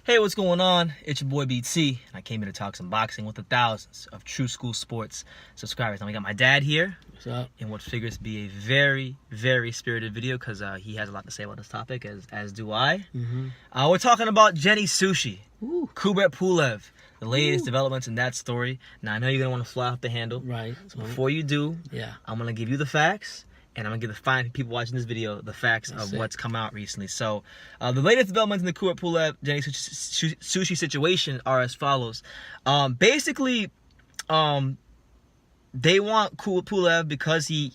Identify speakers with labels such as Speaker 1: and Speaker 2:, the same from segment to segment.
Speaker 1: Hey, what's going on? It's your boy BT, and I came here to talk some boxing with the thousands of True School Sports subscribers. Now we got my dad here,
Speaker 2: What's up?
Speaker 1: in what figures to be a very, very spirited video because he has a lot to say about this topic, as do I. We're talking about Jenny Sushe, Kubrat Pulev, the latest developments in that story. Now I know you're gonna want to fly off the handle,
Speaker 2: Right.
Speaker 1: So before you do, I'm gonna give you the facts. And I'm going to give the fine people watching this video the facts of what's come out recently. So, the latest developments in the Kubrat Pulev, Jenny Sushe situation are as follows. Basically, they want Kubrat Pulev because he,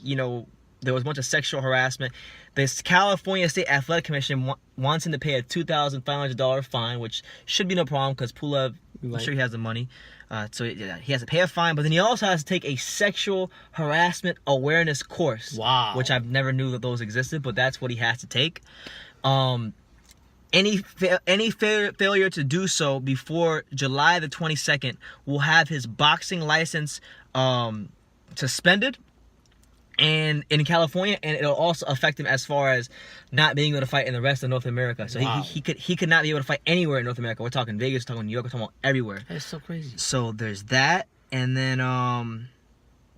Speaker 1: there was a bunch of sexual harassment. This California State Athletic Commission wants him to pay a $2,500 fine, which should be no problem because Pulev, I'm sure he has the money. So he has to pay a fine, but then he also has to take a sexual harassment awareness course.
Speaker 2: Wow.
Speaker 1: Which I've never knew that those existed, but that's what he has to take. Any failure to do so before July the 22nd will have his boxing license suspended and in California, and it'll also affect him as far as not being able to fight in the rest of North America. So he could not be able to fight anywhere in North America. We're talking Vegas, we're talking New York, we're talking about everywhere.
Speaker 2: That's so crazy.
Speaker 1: So there's that, and then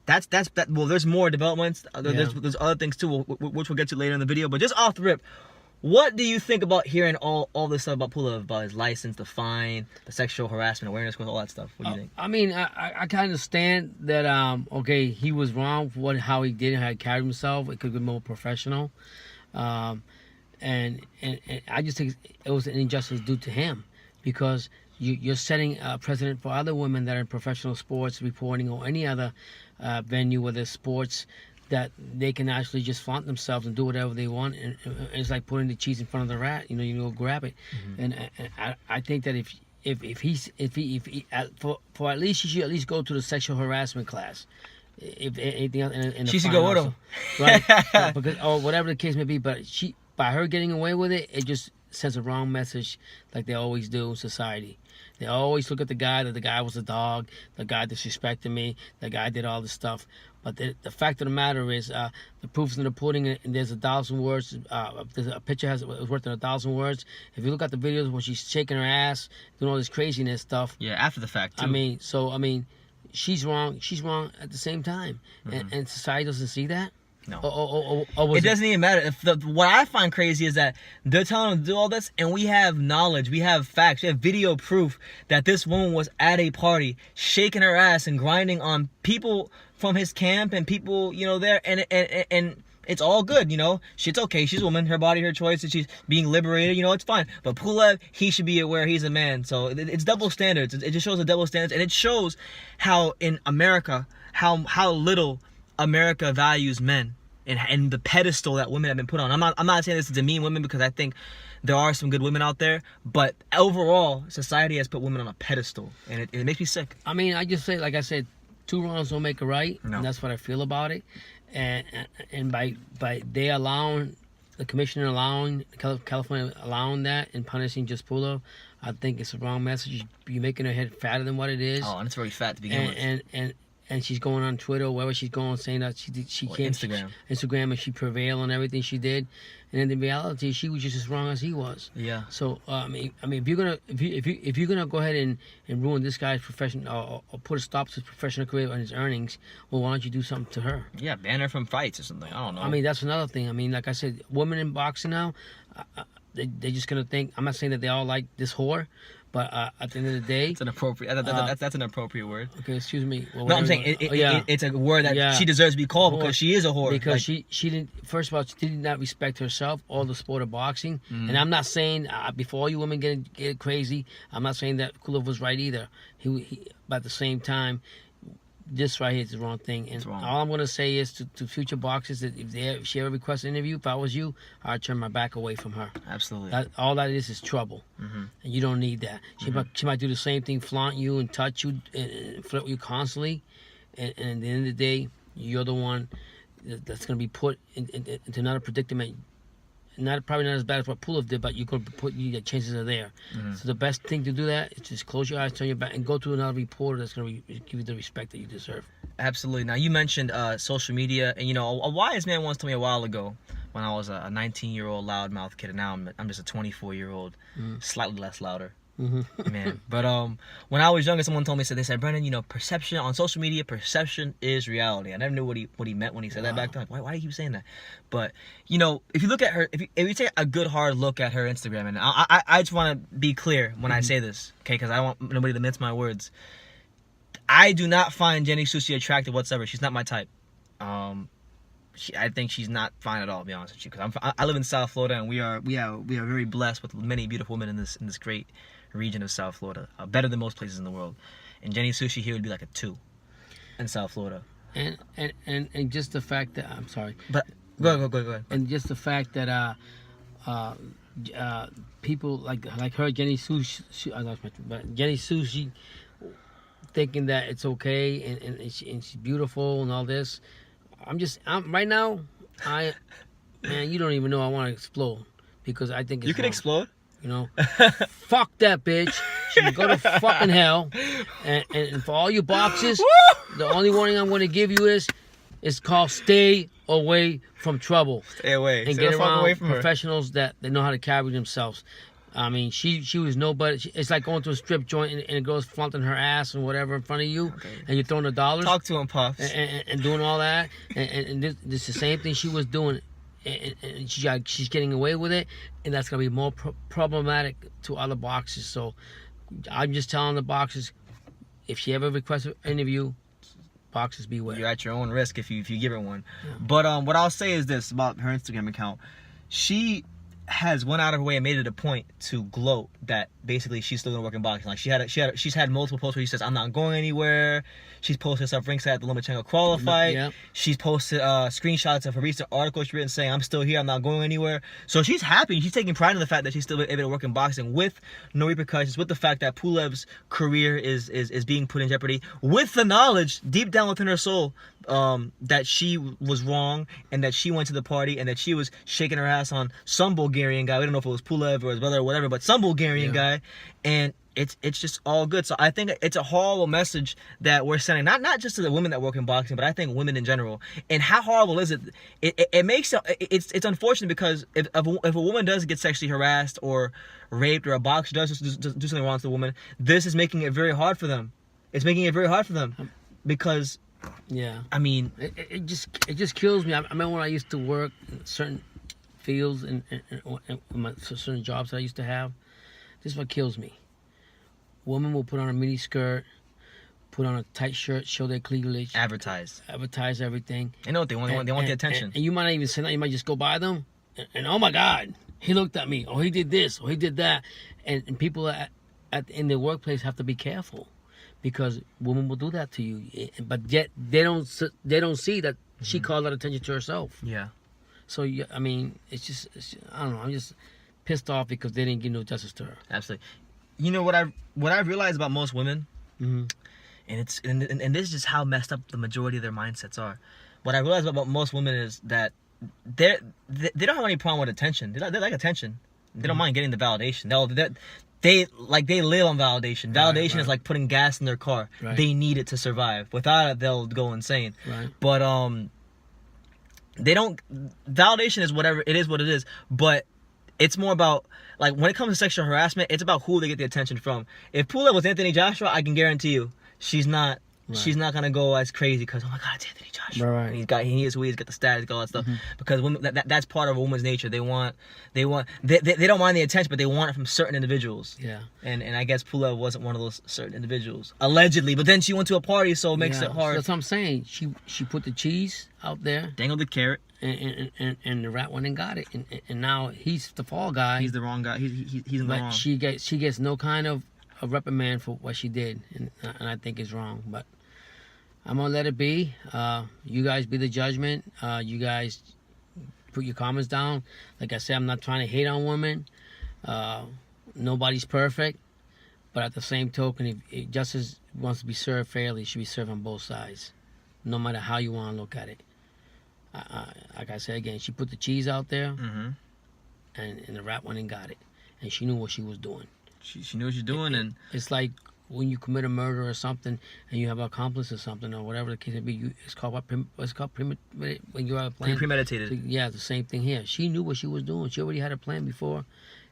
Speaker 1: that's that. Well, there's more developments. There's other things too, which we'll get to later in the video. But just off the rip, what do you think about hearing all this stuff about Pulev, about his license, the fine, the sexual harassment awareness, all that stuff? What do you think?
Speaker 2: I mean, I kind of understand that. Okay, he was wrong for how he did and how he carried himself. It could be more professional, and I just think it was an injustice due to him because you're setting a precedent for other women that are in professional sports reporting or any other venue, whether it's sports, that they can actually just flaunt themselves and do whatever they want, and it's like putting the cheese in front of the rat. You go grab it, and I think that if he for at least, she should at least go to the sexual harassment class. If anything else, in the
Speaker 1: she should go with him,
Speaker 2: right? Because or whatever the case may be. But by her getting away with it, it just sends a wrong message, like they always do in society. They always look at the guy that the guy was a dog, the guy disrespected me, the guy did all this stuff. But the fact of the matter is, the proof's in the pudding, and there's 1,000 words. There's a picture is worth 1,000 words. If you look at the videos when she's shaking her ass, doing all this craziness stuff.
Speaker 1: Yeah, after the fact too.
Speaker 2: I mean, she's wrong. She's wrong at the same time, and society doesn't see that.
Speaker 1: No. It doesn't even matter. What I find crazy is that they're telling him to do all this, and we have knowledge, we have facts, we have video proof that this woman was at a party, shaking her ass and grinding on people from his camp and people, there, and it's all good, It's okay. She's a woman, her body, her choice, and she's being liberated, it's fine. But Pulev, he should be aware he's a man. So it's double standards. It just shows the double standards, and it shows how in America, how little America values men and the pedestal that women have been put on. I'm not saying this to demean women because I think there are some good women out there, but overall society has put women on a pedestal, and it makes me sick.
Speaker 2: I mean, I just say, like I said, 2 wrongs don't make a right,
Speaker 1: no.
Speaker 2: And that's what I feel about it. And by they allowing the commissioner allowing California allowing that and punishing just Pulev, I think it's a wrong message. You're making her head fatter than what it is.
Speaker 1: Oh, and it's very fat to begin with.
Speaker 2: And she's going on Twitter, wherever she's going, saying that she can't Instagram, and she prevailed on everything she did, and in reality, she was just as wrong as he was.
Speaker 1: Yeah.
Speaker 2: So I mean, if you're gonna go ahead and ruin this guy's profession or put a stop to his professional career and his earnings, well, why don't you do something to her?
Speaker 1: Yeah, ban her from fights or something. I don't know.
Speaker 2: I mean, that's another thing. I mean, like I said, women in boxing now, they're just gonna think. I'm not saying that they all like this whore. But at the end of the day,
Speaker 1: it's an appropriate. That's an appropriate word.
Speaker 2: Okay, excuse me.
Speaker 1: Well, no, I'm saying it's a word that she deserves to be called because she is a whore.
Speaker 2: Because she didn't. First of all, she did not respect herself or the sport of boxing. And I'm not saying before all you women get crazy, I'm not saying that Pulev was right either. But at the same time, this right here is the wrong thing. And all I'm going to say is to future boxers that if she ever requests an interview, if I was you, I'd turn my back away from her.
Speaker 1: Absolutely.
Speaker 2: All that is trouble. And you don't need that. She might do the same thing, flaunt you and touch you and flirt with you constantly. And at the end of the day, you're the one that's going to be put into another predicament. Probably not as bad as what Pulev did, but your chances are there. So the best thing to do that is just close your eyes, turn your back, and go to another reporter that's going to give you the respect that you deserve.
Speaker 1: Absolutely. Now, you mentioned social media, and a wise man once told me a while ago when I was a 19-year-old loudmouth kid, and now I'm just a 24-year-old, slightly less louder. Man, but when I was younger, someone told me, they said, Brendan, you know, perception on social media, perception is reality. I never knew what he meant when he said that back then. Like, why do you keep saying that? But you know, if you look at her, if you take a good hard look at her Instagram, and I just want to be clear when I say this, okay? Because I don't want nobody to mince my words. I do not find Jenny Sushe attractive whatsoever. She's not my type. I think she's not fine at all, to be honest with you. Because I live in South Florida, and we are very blessed with many beautiful women in this great region of South Florida, better than most places in the world. And Jenny Sushe here would be like a 2 in South Florida.
Speaker 2: And just the fact that I'm sorry,
Speaker 1: but go ahead.
Speaker 2: And just the fact that people like her, Jenny Sushe, Jenny Sushe, thinking that it's okay and she's beautiful and all this. I'm right now. Man, you don't even know. I want to explode because I think it's
Speaker 1: you can
Speaker 2: wrong.
Speaker 1: Explode.
Speaker 2: You know, fuck that bitch. She can go to fucking hell. And for all you boxes, the only warning I'm going to give you is, it's called stay away from trouble.
Speaker 1: Stay away.
Speaker 2: And get around away from professionals that they know how to carry themselves. I mean, she was nobody. It's like going to a strip joint and a girl's flaunting her ass and whatever in front of you, and you're throwing the dollars.
Speaker 1: Talk to him, Puffs.
Speaker 2: And doing all that. And this is the same thing she was doing. And she's getting away with it, and that's gonna be more problematic to other boxers. So I'm just telling the boxers, if she ever requests an interview, boxers beware.
Speaker 1: You're at your own risk if you give her one. Yeah. But what I'll say is this about her Instagram account: she has went out of her way and made it a point to gloat that basically she's still gonna work in boxing. Like she's had multiple posts where she says, I'm not going anywhere. She's posted herself ringside at the Lomachenko qualified.
Speaker 2: Yep.
Speaker 1: She's posted screenshots of her recent article she's written saying, I'm still here, I'm not going anywhere. So she's happy. She's taking pride in the fact that she's still able to work in boxing with no repercussions, with the fact that Pulev's career is being put in jeopardy, with the knowledge deep down within her soul that she was wrong and that she went to the party and that she was shaking her ass on some Bulgarian guy. We don't know if it was Pulev or his brother or whatever, but some Bulgarian guy. And it's just all good. So I think it's a horrible message that we're sending, not just to the women that work in boxing, but I think women in general. And how horrible is it? It makes it's unfortunate because if a woman does get sexually harassed or raped, or a boxer does do something wrong to the woman, this is making it very hard for them. It's making it very hard for them because.
Speaker 2: Yeah.
Speaker 1: I mean,
Speaker 2: it just kills me. I remember when I used to work in certain fields and certain jobs that I used to have. This is what kills me. Women will put on a mini skirt, put on a tight shirt, show their cleavage.
Speaker 1: Advertise
Speaker 2: everything.
Speaker 1: They know what they want. They want the attention.
Speaker 2: And you might not even say that. You might just go by them. And oh my God, he looked at me. Or he did this. Or he did that. And people in the workplace have to be careful. Because women will do that to you, but yet they don't see that she called that attention to herself.
Speaker 1: Yeah.
Speaker 2: So I mean, it's I don't know. I'm just pissed off because they didn't give no justice to her.
Speaker 1: Absolutely. You know what I realize about most women, and this is just how messed up the majority of their mindsets are. What I realize about most women is that they don't have any problem with attention. They like attention. They don't mind getting the validation. They live on validation. Validation is like putting gas in their car.
Speaker 2: Right.
Speaker 1: They need it to survive. Without it, they'll go insane.
Speaker 2: Right.
Speaker 1: But they don't. Validation is whatever it is. What it is. But it's more about, like, when it comes to sexual harassment, it's about who they get the attention from. If Pulev was Anthony Joshua, I can guarantee you, she's not. Right. She's not gonna go as crazy because, oh my God, it's Anthony Joshua.
Speaker 2: Right.
Speaker 1: And he is who he is, got the status, got all that stuff. Because women, that's part of a woman's nature. They don't mind the attention, but they want it from certain individuals.
Speaker 2: Yeah.
Speaker 1: And I guess Pulev wasn't one of those certain individuals, allegedly. But then she went to a party, so it makes it hard.
Speaker 2: So that's what I'm saying. She put the cheese out there,
Speaker 1: dangled the carrot,
Speaker 2: and the rat went and got it, and now he's the fall guy.
Speaker 1: He's the wrong guy. He's in the wrong.
Speaker 2: She gets no kind of a reprimand for what she did, and I think it's wrong, but. I'm gonna let it be. You guys be the judgment. You guys put your comments down. Like I said, I'm not trying to hate on women. Nobody's perfect, but at the same token, if justice wants to be served fairly, it should be served on both sides, no matter how you want to look at it. Like I said again, she put the cheese out there, and the rat went and got it, and she knew what she was doing.
Speaker 1: She knew what she was doing, and
Speaker 2: it's like. When you commit a murder or something, and you have an accomplice or something, or whatever the case may be, it's called when you have a plan.
Speaker 1: Premeditated.
Speaker 2: Yeah, the same thing here. She knew what she was doing. She already had a plan before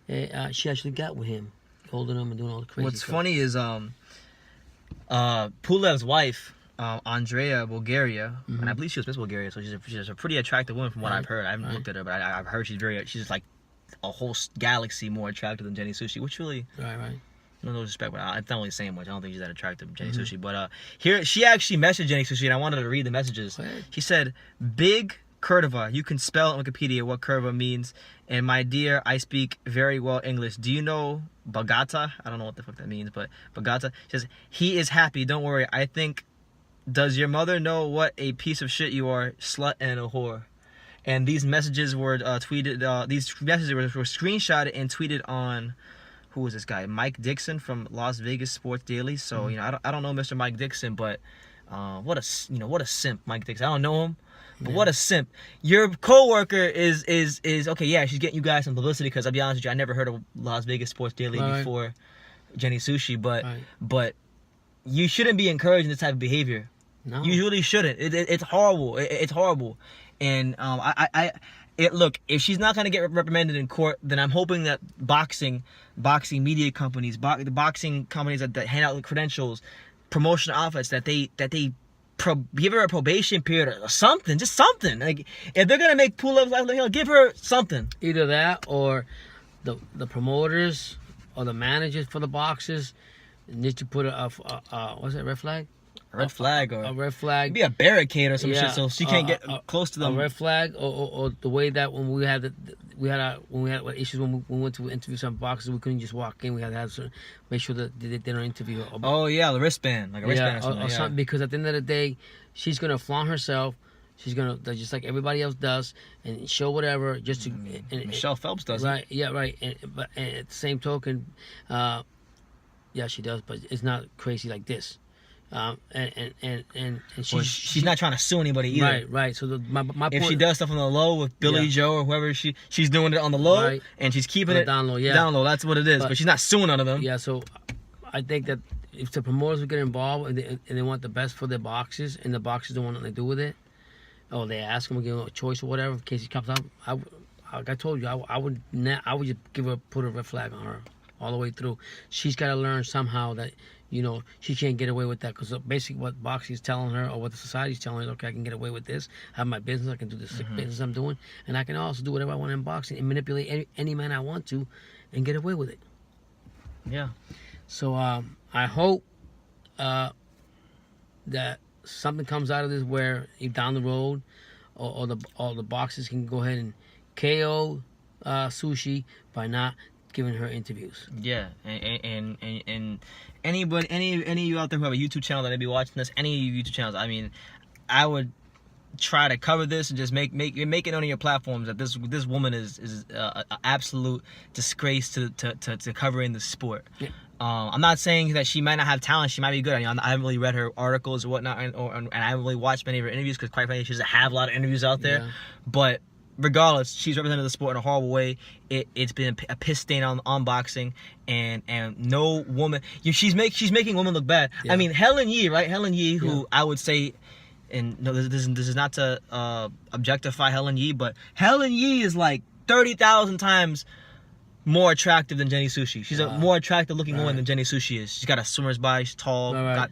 Speaker 2: she actually got with him. holding them and doing all the crazy
Speaker 1: What's
Speaker 2: stuff.
Speaker 1: funny is Pulev's wife, Andrea Bulgaria, and I believe she was Miss Bulgaria, so she's a pretty attractive woman from what I've heard. I haven't looked at her, but I've heard she's like a whole galaxy more attractive than Jenny Sushe, which really,
Speaker 2: Right.
Speaker 1: no disrespect, but it's not really saying much. I don't think she's that attractive, Jenny Sushe. But here, she actually messaged Jenny Sushe, and I wanted to read the messages. She said, "Big Curva, you can spell on Wikipedia what curva means. And my dear, I speak very well English. Do you know Bagata?" I don't know what the fuck that means, but Bagata. She says, "He is happy. Don't worry. I think, does your mother know what a piece of shit you are, slut and a whore?" And these messages were tweeted. These messages were screenshotted and tweeted on. Who was this guy? Mike Dixon from Las Vegas Sports Daily. So I don't know Mr. Mike Dixon, but what a simp Mike Dixon. I don't know him, but what a simp. Your coworker is okay. Yeah, she's getting you guys some publicity because I'll be honest with you, I never heard of Las Vegas Sports Daily before Jenny Sushe, but you shouldn't be encouraging this type of behavior.
Speaker 2: No,
Speaker 1: you really shouldn't. It's horrible. It's horrible, and look, if she's not gonna get reprimanded in court, then I'm hoping that boxing media companies, the boxing companies that hand out credentials, promotional outfits, that they give her a probation period or something, just something. Like if they're gonna make Pulev's life, give her something.
Speaker 2: Either that or the promoters or the managers for the boxers need to put what's that, red flag?
Speaker 1: A red flag or
Speaker 2: a red flag.
Speaker 1: Be a barricade or some shit so she can't get close to them.
Speaker 2: A red flag or the way that when we had issues when we went to interview some boxers, we couldn't just walk in. We had to have make sure that they don't interview.
Speaker 1: The wristband, like a wristband or something.
Speaker 2: Because at the end of the day, she's gonna flaunt herself. She's gonna just like everybody else does and show whatever just to.
Speaker 1: Michelle Phelps does.
Speaker 2: Right. Yeah. Right. But at the same token, she does, but it's not crazy like this. And
Speaker 1: she's not trying to sue anybody either.
Speaker 2: Right. So my
Speaker 1: if she does stuff on the low with Billy Joe or whoever, she's doing it on the low and she's keeping it
Speaker 2: down low.
Speaker 1: Down low. That's what it is. But she's not suing none of them.
Speaker 2: Yeah. So I think that if the promoters would get involved and they want the best for their boxers and the boxers don't want nothing to do with it, or they ask them to give them a choice or whatever in case he comes up, like I told you, I would just put a red flag on her all the way through. She's got to learn somehow that. She can't get away with that because basically what boxing is telling her or what the society is telling her is, okay, I can get away with this. I have my business. I can do the sick business I'm doing. And I can also do whatever I want in boxing and manipulate any man I want to and get away with it.
Speaker 1: Yeah.
Speaker 2: So I hope that something comes out of this where if down the road or the boxers can go ahead and KO Sushe by not giving her interviews.
Speaker 1: Yeah, and anybody, any of you out there who have a YouTube channel that may be watching this, any YouTube channels, I mean, I would try to cover this and just make it on your platforms that this woman is an absolute disgrace to covering the sport. Yeah. I'm not saying that she might not have talent. She might be good. I haven't really read her articles or whatnot, and I haven't really watched many of her interviews because, quite frankly, she doesn't have a lot of interviews out there. Yeah. But regardless, she's represented the sport in a horrible way. It's been a piss stain on boxing, and no woman. She's making women look bad. Yeah. I mean, Helen Yee, right? Helen Yee, who I would say, and no, this is not to objectify Helen Yee, but Helen Yee is like 30,000 times more attractive than Jenny Sushe. She's a more attractive looking woman than Jenny Sushe is. She's got a swimmer's body. She's tall, got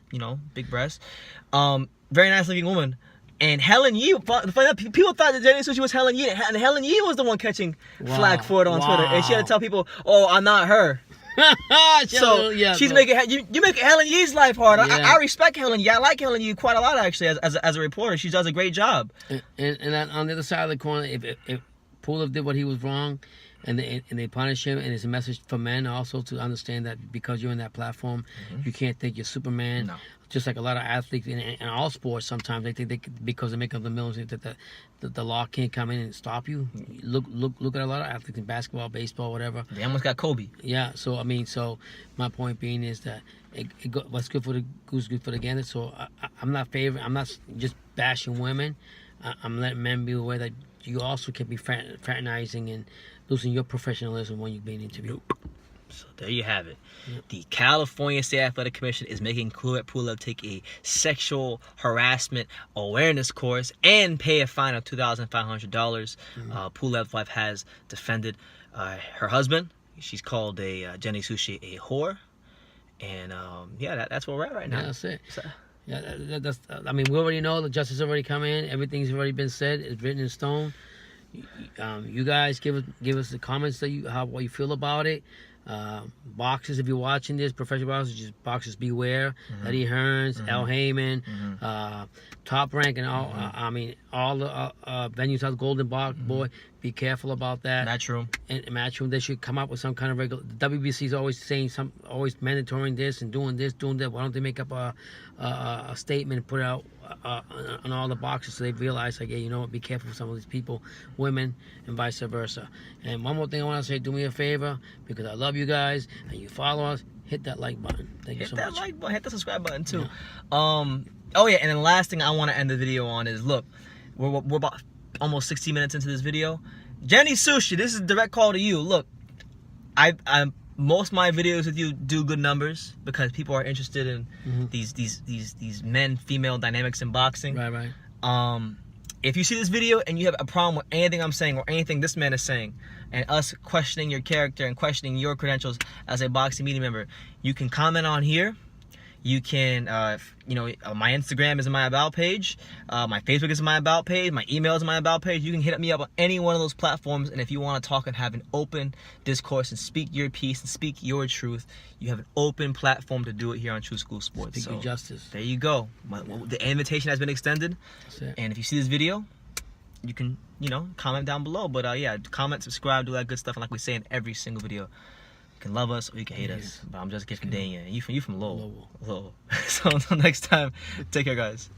Speaker 1: big breasts. Very nice looking woman. And Helen Yee, people thought that Jenny Sushe was Helen Yee, and Helen Yee was the one catching flack for it on Twitter, and she had to tell people, "Oh, I'm not her." So she's making you make Helen Yee's life hard. Yeah. I respect Helen Yee. I like Helen Yee quite a lot actually as a reporter. She does a great job.
Speaker 2: And on the other side of the corner, if Pulev did what he was wrong, and they punish him, and it's a message for men also to understand that because you're in that platform, you can't think you're Superman. No. Just like a lot of athletes in all sports, sometimes they think because they make up the millions that the law can't come in and stop you. Look at a lot of athletes in basketball, baseball, whatever.
Speaker 1: They almost got Kobe.
Speaker 2: Yeah. So so my point being is that what's good for the goose, good for the gander. So I'm not just bashing women. I'm letting men be aware that you also can be fraternizing and losing your professionalism when you're being interviewed.
Speaker 1: So there you have it. Yep. The California State Athletic Commission is making Kubrat Pulev take a sexual harassment awareness course and pay a fine of $2,500. Pulev's wife has defended her husband, She's called Jenny Sushe a whore, and yeah, that's where we're at right now.
Speaker 2: Yeah, that's it.
Speaker 1: So,
Speaker 2: Yeah, that's. I mean, we already know the justice already come in. Everything's already been said. It's written in stone. You guys give us the comments that what you feel about it. Boxers, if you're watching this, professional boxers, just boxers beware. Eddie Hearns, El Heyman, Top Rank, and all. I mean, all the venues have Golden Boy. Be careful about that.
Speaker 1: Matchroom.
Speaker 2: And Matchroom, they should come up with some kind of regular. The WBC is always saying always mandatory this and doing this, doing that. Why don't they make up a statement and put it out on all the boxes so they realize, like, hey, you know what? Be careful with some of these people, women, and vice versa. And one more thing I want to say: do me a favor, because I love you guys and you follow us. Hit that like button. Thank you so much.
Speaker 1: Hit that like button. Hit the subscribe button too. Yeah. Oh yeah, and then the last thing I want to end the video on is, look, we're about almost 60 minutes into this video. Jenny Sushe, this is a direct call to you. Look, I most of my videos with you do good numbers because people are interested in these men-female dynamics in boxing.
Speaker 2: Right.
Speaker 1: If you see this video and you have a problem with anything I'm saying or anything this man is saying, and us questioning your character and questioning your credentials as a boxing media member, you can comment on here. You can, my Instagram is in my About page. My Facebook is in my About page. My email is in my About page. You can hit me up on any one of those platforms. And if you want to talk and have an open discourse and speak your piece and speak your truth, you have an open platform to do it here on True School Sports.
Speaker 2: Speak your justice.
Speaker 1: There you go. The invitation has been extended.
Speaker 2: That's it.
Speaker 1: And if you see this video, you can, comment down below. But yeah, comment, subscribe, do that good stuff. And like we say in every single video, you can love us or you can hate us. But I'm just giving Daniel. You from Lowell. So until next time, take care, guys.